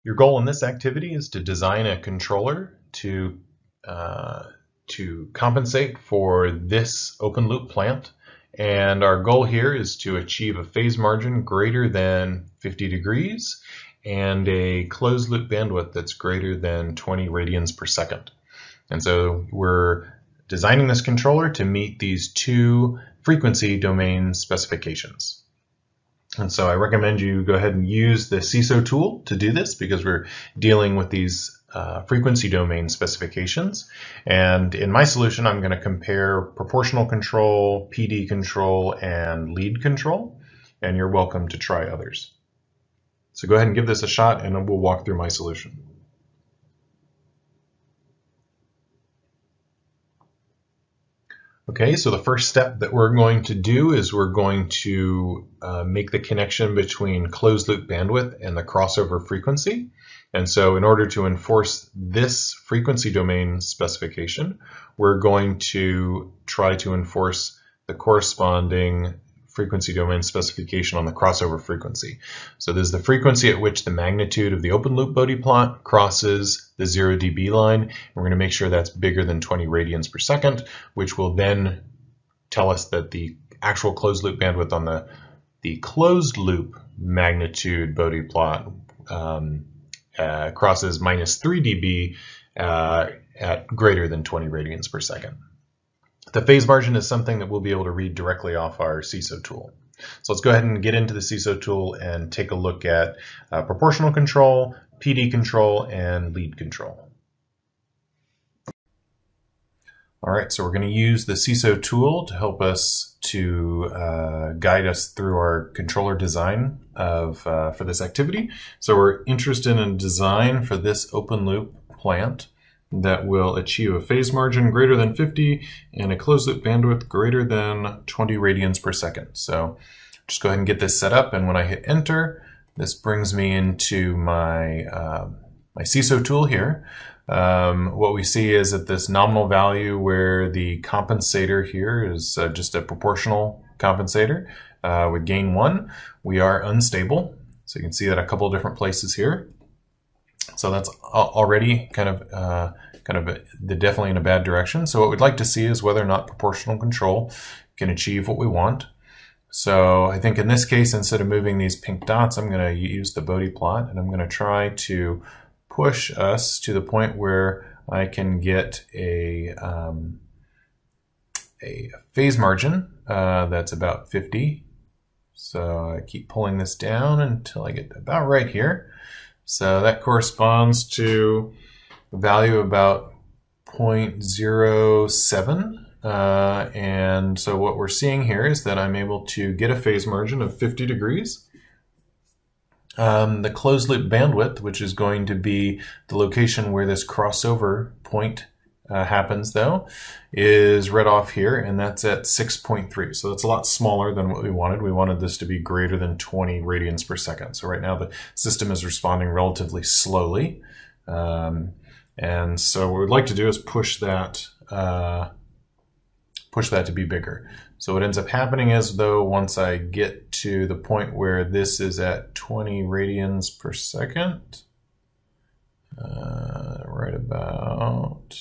Your goal in this activity is to design a controller to compensate for this open loop plant. And our goal here is to achieve a phase margin greater than 50 degrees and a closed loop bandwidth that's greater than 20 radians per second. And so we're designing this controller to meet these two frequency domain specifications. And so I recommend you go ahead and use the CISO tool to do this because we're dealing with these frequency domain specifications. And in my solution, I'm going to compare proportional control, PD control, and lead control. And you're welcome to try others. So go ahead and give this a shot and we'll walk through my solution. Okay, so the first step that we're going to do is we're going to make the connection between closed loop bandwidth and the crossover frequency. And so in order to enforce this frequency domain specification, we're going to try to enforce the corresponding frequency domain specification on the crossover frequency. So this is the frequency at which the magnitude of the open loop Bode plot crosses the 0 dB line. And we're going to make sure that's bigger than 20 radians per second, which will then tell us that the actual closed loop bandwidth on the closed loop magnitude Bode plot crosses minus 3 dB at greater than 20 radians per second. The phase margin is something that we'll be able to read directly off our CISO tool. So let's go ahead and get into the CISO tool and take a look at proportional control, PD control, and lead control. All right, so we're going to use the CISO tool to help us to guide us through our controller design for this activity. So we're interested in design for this open loop plant that will achieve a phase margin greater than 50 and a closed loop bandwidth greater than 20 radians per second. So just go ahead and get this set up, and when I hit enter, this brings me into my, my CISO tool here. What we see is that this nominal value where the compensator here is just a proportional compensator with gain 1, we are unstable. So you can see that a couple of different places here. So that's already kind of definitely in a bad direction. So what we'd like to see is whether or not proportional control can achieve what we want. So I think in this case, instead of moving these pink dots, I'm going to use the Bode plot, and I'm going to try to push us to the point where I can get a phase margin that's about 50. So I keep pulling this down until I get about right here. So that corresponds to a value of about 0.07. And so what we're seeing here is that I'm able to get a phase margin of 50 degrees. The closed loop bandwidth, which is going to be the location where this crossover point happens, though, is read off here, and that's at 6.3. So that's a lot smaller than what we wanted. We wanted this to be greater than 20 radians per second. So right now the system is responding relatively slowly. And so what we'd like to do is push that to be bigger. So what ends up happening is, though, once I get to the point where this is at 20 radians per second, right about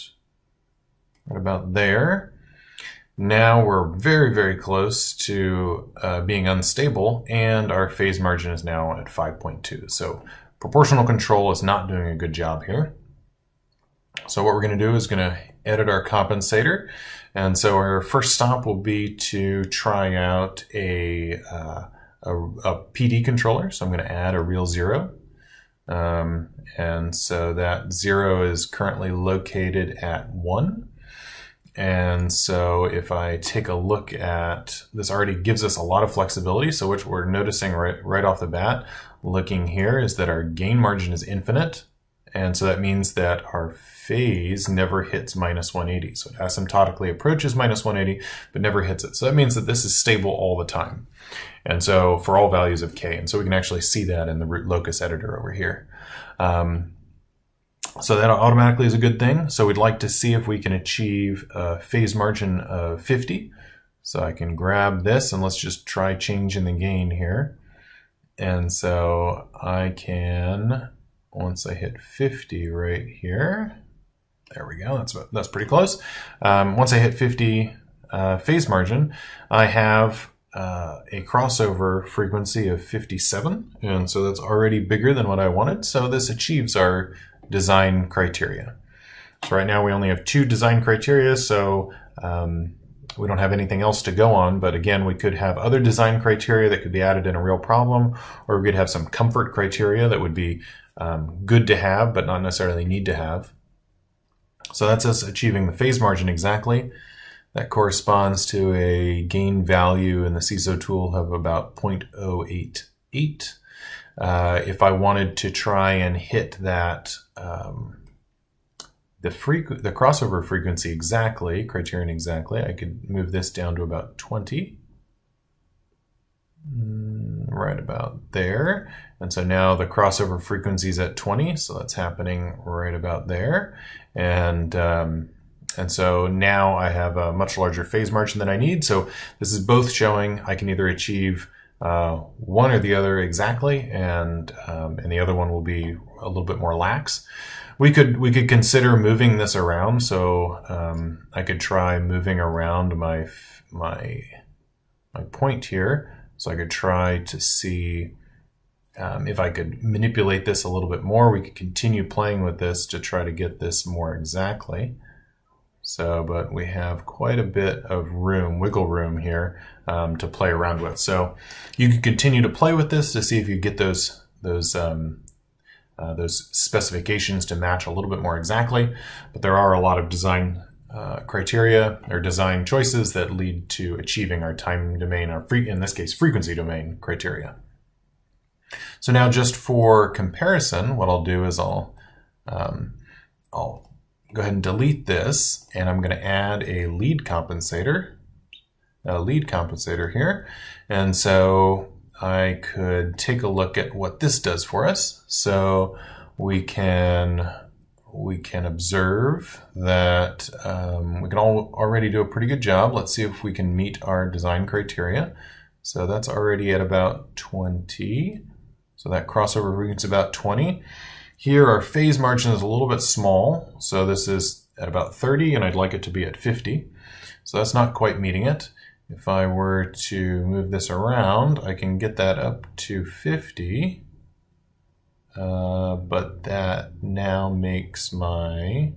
there, now we're very, very close to being unstable, and our phase margin is now at 5.2. So proportional control is not doing a good job here. So what we're going to do is going to edit our compensator. And so our first stop will be to try out a PD controller. So I'm going to add a real 0. And so that 0 is currently located at 1. And so if I take a look at this, already gives us a lot of flexibility. So what we're noticing right off the bat, looking here, is that our gain margin is infinite. And so that means that our phase never hits minus 180. So it asymptotically approaches minus 180, but never hits it. So that means that this is stable all the time. And so for all values of k. And so we can actually see that in the root locus editor over here. So that automatically is a good thing. So we'd like to see if we can achieve a phase margin of 50. So I can grab this, and let's just try changing the gain here. And so I can once I hit 50 right here, there we go, that's pretty close. Once I hit 50 phase margin, I have a crossover frequency of 57, and so that's already bigger than what I wanted, so this achieves our design criteria. So right now we only have 2 design criteria, so we don't have anything else to go on, but again, we could have other design criteria that could be added in a real problem, or we could have some comfort criteria that would be good to have, but not necessarily need to have. So that's us achieving the phase margin exactly. That corresponds to a gain value in the CISO tool of about 0.088. If I wanted to try and hit that, the crossover frequency exactly, criterion exactly, I could move this down to about 20. Right about there. And so now the crossover frequency is at 20, so that's happening right about there. And so now I have a much larger phase margin than I need. So this is both showing I can either achieve one or the other exactly, and the other one will be a little bit more lax. We could consider moving this around. So I could try moving around my point here. So I could try to see if I could manipulate this a little bit more. We could continue playing with this to try to get this more exactly. So, but we have quite a bit of room, wiggle room here to play around with. So you can continue to play with this to see if you get those specifications to match a little bit more exactly. But there are a lot of design criteria or design choices that lead to achieving our time domain, or in this case, frequency domain criteria. So now, just for comparison, what I'll do is I'll go ahead and delete this, and I'm going to add a lead compensator here. And so I could take a look at what this does for us. So we can observe that we can already do a pretty good job. Let's see if we can meet our design criteria. So that's already at about 20. So that crossover frequency is about 20. Here our phase margin is a little bit small. So this is at about 30, and I'd like it to be at 50. So that's not quite meeting it. If I were to move this around, I can get that up to 50. But that now makes my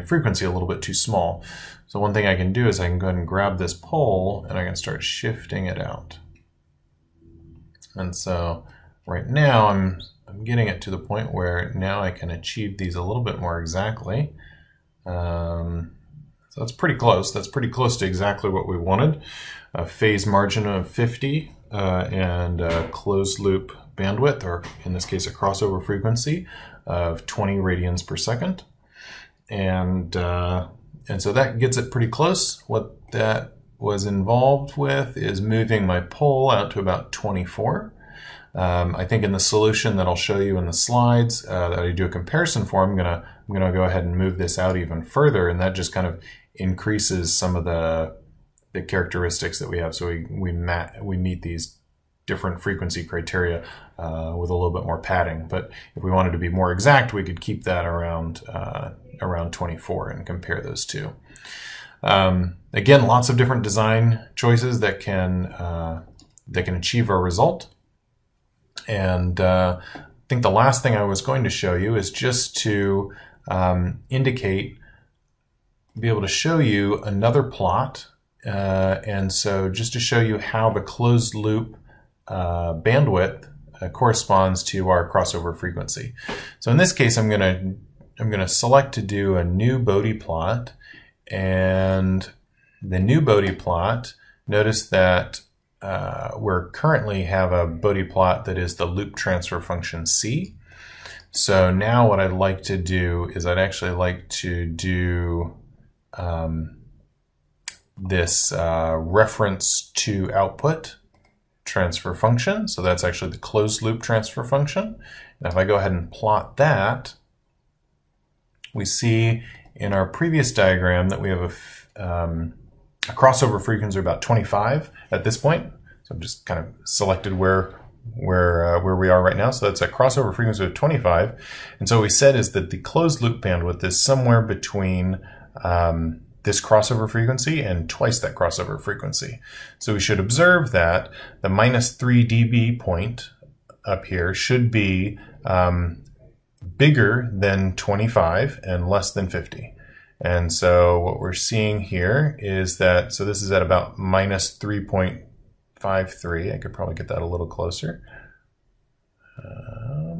frequency a little bit too small. So one thing I can do is I can go ahead and grab this pole and I can start shifting it out. And so right now I'm getting it to the point where now I can achieve these a little bit more exactly. So that's pretty close. That's pretty close to exactly what we wanted. A phase margin of 50 and a closed loop bandwidth, or in this case a crossover frequency of 20 radians per second. And so that gets it pretty close. What that was involved with is moving my pole out to about 24. I think in the solution that I'll show you in the slides that I do a comparison for, I'm gonna go ahead and move this out even further, and that just kind of increases some of the characteristics that we have. So we meet these different frequency criteria with a little bit more padding. But if we wanted to be more exact, we could keep that around 24 and compare those two. Again, lots of different design choices that can achieve our result. And I think the last thing I was going to show you is just to be able to show you another plot. And so just to show you how the closed loop bandwidth corresponds to our crossover frequency. So in this case, I'm gonna select to do a new Bode plot, and the new Bode plot, notice that we currently have a Bode plot that is the loop transfer function C. So now what I'd like to do is I'd actually like to do this reference to output transfer function. So that's actually the closed loop transfer function. And if I go ahead and plot that, we see in our previous diagram that we have a crossover frequency of about 25 at this point. So I've just kind of selected where where we are right now. So that's a crossover frequency of 25. And so what we said is that the closed loop bandwidth is somewhere between this crossover frequency and twice that crossover frequency. So we should observe that the -3 dB point up here should be bigger than 25 and less than 50. And so what we're seeing here is that, so this is at about -3.53. I could probably get that a little closer.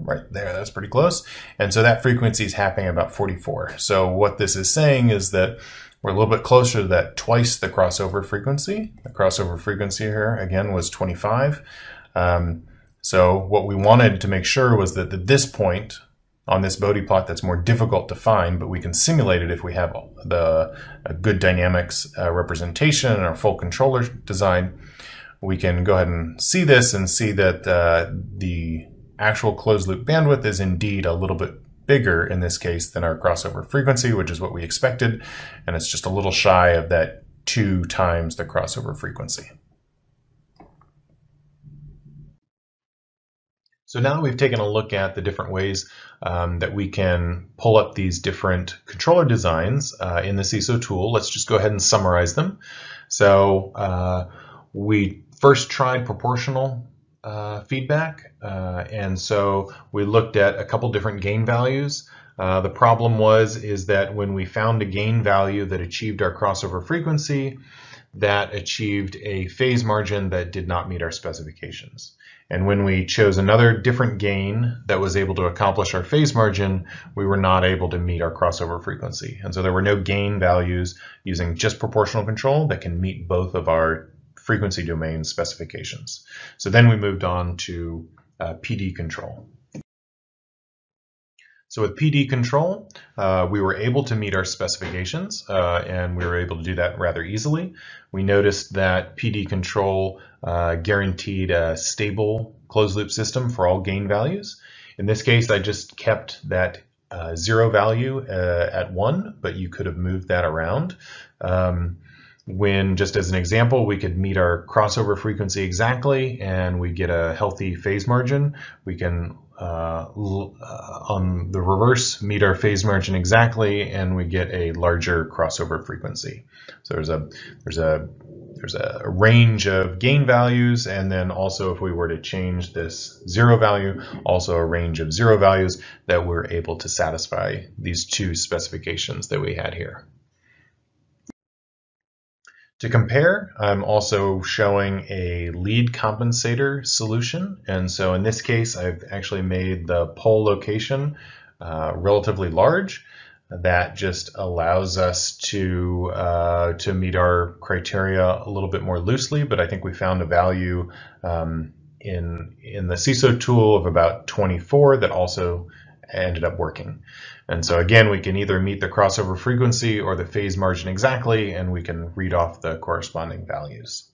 Right there, that's pretty close. And so that frequency is happening about 44. So what this is saying is that we're a little bit closer to that twice the crossover frequency. The crossover frequency here, again, was 25. So what we wanted to make sure was that at this point on this Bode plot that's more difficult to find, but we can simulate it if we have the good dynamics representation and our full controller design. We can go ahead and see this and see that the actual closed loop bandwidth is indeed a little bit bigger in this case than our crossover frequency, which is what we expected, and it's just a little shy of that 2 times the crossover frequency. So now that we've taken a look at the different ways that we can pull up these different controller designs in the CISO tool, let's just go ahead and summarize them. So we first tried proportional feedback, and so we looked at a couple different gain values. The problem is that when we found a gain value that achieved our crossover frequency, that achieved a phase margin that did not meet our specifications. And when we chose another different gain that was able to accomplish our phase margin, we were not able to meet our crossover frequency. And so there were no gain values using just proportional control that can meet both of our frequency domain specifications. So then we moved on to PD control. So with PD control, we were able to meet our specifications, and we were able to do that rather easily. We noticed that PD control guaranteed a stable closed loop system for all gain values. In this case, I just kept that 0 value at 1, but you could have moved that around. When, just as an example, we could meet our crossover frequency exactly and we get a healthy phase margin, we can on the reverse meet our phase margin exactly and we get a larger crossover frequency. So there's a range of gain values, and then also if we were to change this 0 value, also a range of 0 values that we're able to satisfy these 2 specifications that we had here. To compare, I'm also showing a lead compensator solution. And so in this case, I've actually made the pole location relatively large. That just allows us to meet our criteria a little bit more loosely, but I think we found a value in the CISO tool of about 24 that also ended up working. And so again, we can either meet the crossover frequency or the phase margin exactly, and we can read off the corresponding values.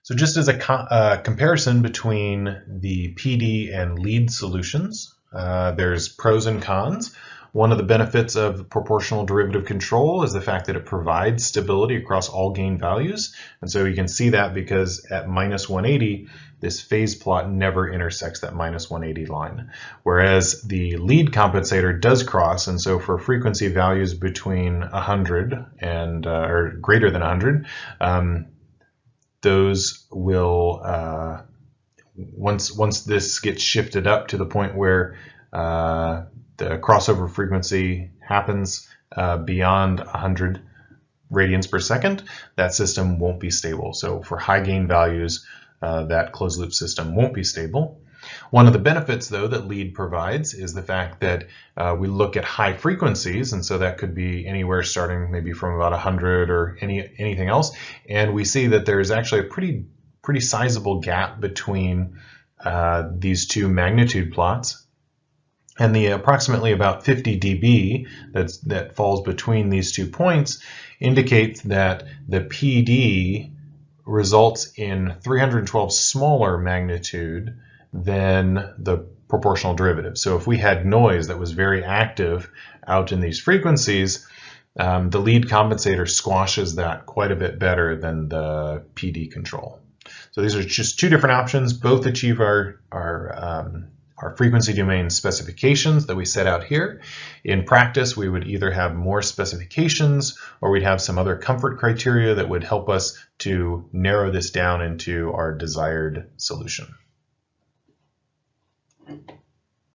So just as a comparison between the PD and lead solutions, there's pros and cons. One of the benefits of proportional derivative control is the fact that it provides stability across all gain values. And so you can see that because at -180, this phase plot never intersects that -180 line. Whereas the lead compensator does cross, and so for frequency values between 100 and or greater than 100, those will, once this gets shifted up to the point where the crossover frequency happens beyond 100 radians per second, that system won't be stable. So for high gain values, that closed loop system won't be stable. One of the benefits, though, that lead provides is the fact that we look at high frequencies, and so that could be anywhere starting maybe from about 100 or anything else, and we see that there's actually a pretty sizable gap between these 2 magnitude plots. And the approximately about 50 dB that falls between these 2 points indicates that the PD results in 312 smaller magnitude than the proportional derivative. So if we had noise that was very active out in these frequencies, the lead compensator squashes that quite a bit better than the PD control. So these are just two different options. Both achieve our frequency domain specifications that we set out here. In practice, we would either have more specifications or we'd have some other comfort criteria that would help us to narrow this down into our desired solution.